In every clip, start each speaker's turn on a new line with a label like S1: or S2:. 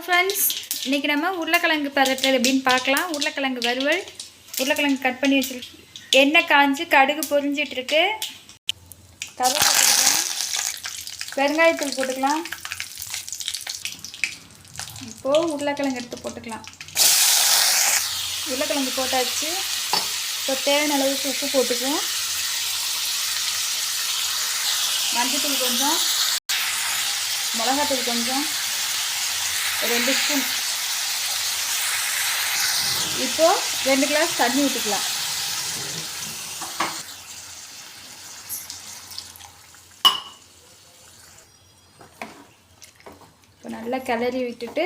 S1: Friends, இன்றைக்கி நம்ம உருளைக்கிழங்கு பதட்டல் எப்படின்னு பார்க்கலாம். உருளைக்கிழங்கு வறுவல், உருளைக்கிழங்கு கட் பண்ணி வச்சுருக்கேன். எண்ணெய் காய்ஞ்சி கடுகு பொரிஞ்சிட்ருக்கு. கருவேப்பிலை போட்டுக்கலாம், பெருங்காயத்தூள் போட்டுக்கலாம். இப்போது உருளைக்கிழங்கு எடுத்து போட்டுக்கலாம். உருளைக்கிழங்கு போட்டாச்சு. இப்போ தேவையான அளவுக்கு உப்பு போட்டுக்குவோம். மஞ்சத்தூள் கொஞ்சம், மிளகாத்தூள் கொஞ்சம், 2 ஸ்பூன். இப்போது 2 கிளாஸ் தண்ணி ஊற்றிக்கலாம். இப்போ நல்லா கிளறி விட்டுட்டு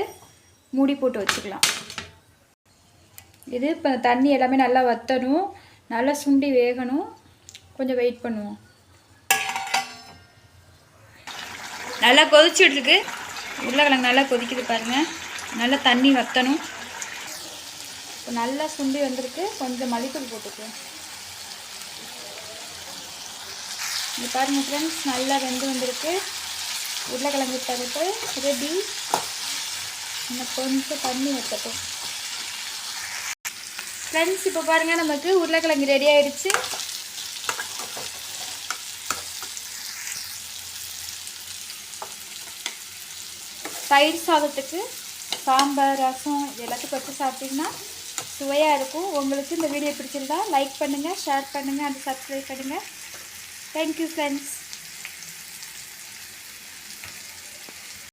S1: மூடி போட்டு வச்சுக்கலாம். இது இப்போ தண்ணி எல்லாமே நல்லா வற்றணும், நல்லா சுண்டி வேகணும். கொஞ்சம் வெயிட் பண்ணுவோம். நல்லா கொதிச்சுட்ருக்கு. உருளைக்கிழங்கு நல்லா கொதிக்குது பாருங்கள். நல்லா தண்ணி வற்றணும். இப்போ நல்லா சுண்டி வந்திருக்கு. கொஞ்சம் மல்லித்தூள் போட்டுக்குவோம். இது பாருங்கள் ஃப்ரெண்ட்ஸ், நல்லா வெந்து வந்திருக்கு. உருளைக்கிழங்கு தரப்பு ரெடி. இன்னும் கொஞ்சம் தண்ணி வற்றட்டும் ஃப்ரெண்ட்ஸ். இப்போ பாருங்கள், நமக்கு உருளைக்கிழங்கு ரெடி ஆயிடுச்சு. தயிர் சாதத்துக்கு, சாம்பார், ரசம் எல்லாத்துக்கும் வச்சு சாப்பிட்டிங்கன்னா சுவையாக இருக்கும். உங்களுக்கு இந்த வீடியோ பிடிச்சிருந்தா லைக் பண்ணுங்கள், ஷேர் பண்ணுங்கள், அண்ட் சப்ஸ்கிரைப் பண்ணுங்கள். Thank you friends.